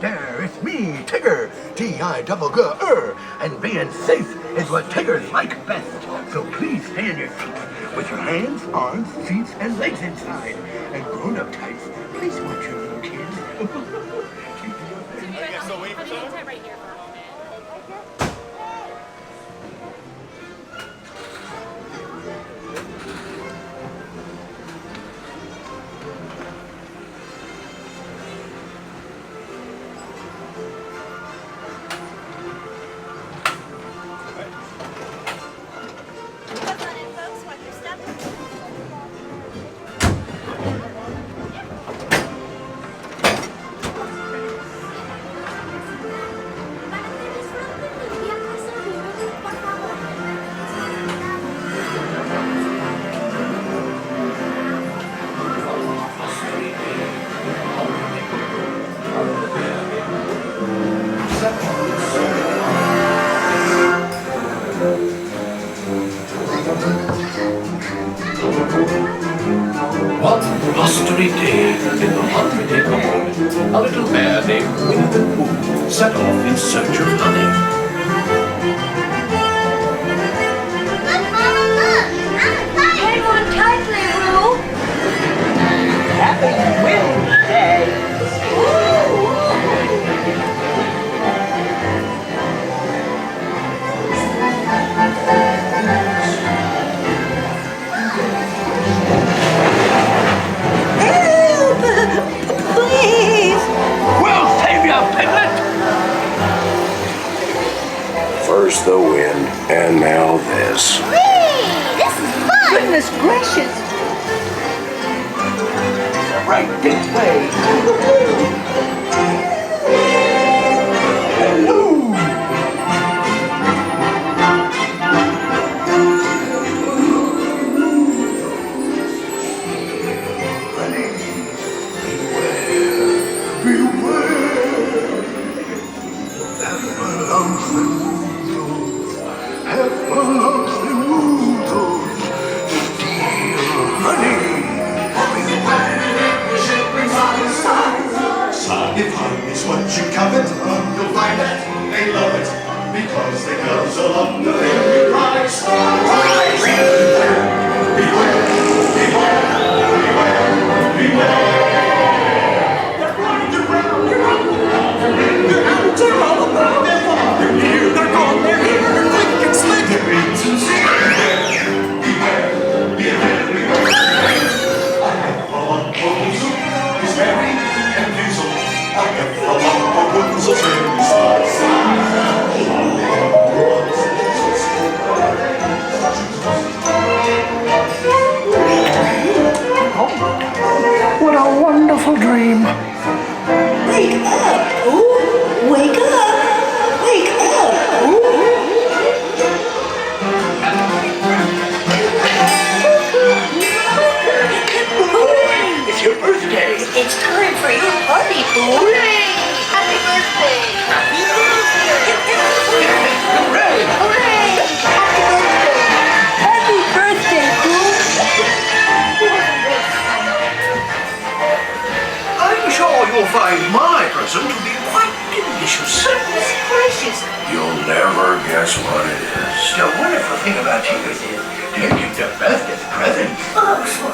there, it's me, Tigger, T-I-double-G-R, and being safe is what Tiggers like best. So please stay in your seats with your hands, arms, feet, and legs inside. And grown-up types, please watch your little kids. Are you guys still waiting for someone? Right here for a moment. One blustery day in the 100-acre wood, a little bear named Winnie the Pooh set off in search of honey. Hang on tightly, Roo. Happy Wednesday. Please. We'll save you, Piglet! First the wind, and now this. This is fun. Goodness gracious. Right this way. Hello! If honey is what you covet, you'll find that they love it, because they guzzle up the very price. Beware, beware, beware, beware. They're running around, they're running. They're out, they're all about. They're far, they're near, they're gone, they're here, they're quick and slick. They're insincere. Beware, beware, beware. I have a lump of weasel, he's very confusing. I have a lump of weasel, very What a wonderful dream. Wake up, Ooh. Wake up. Wake up, Ooh. It's your birthday. It's time for your party, Pooh. Hooray! Happy birthday! Happy birthday! Hooray! Hooray! Happy birthday! Happy birthday, Pooh! I'm sure you'll find my present to be quite delicious. Goodness gracious! You'll never guess what it is. The wonderful thing about Tigers is they're the bestest presents. Oh, so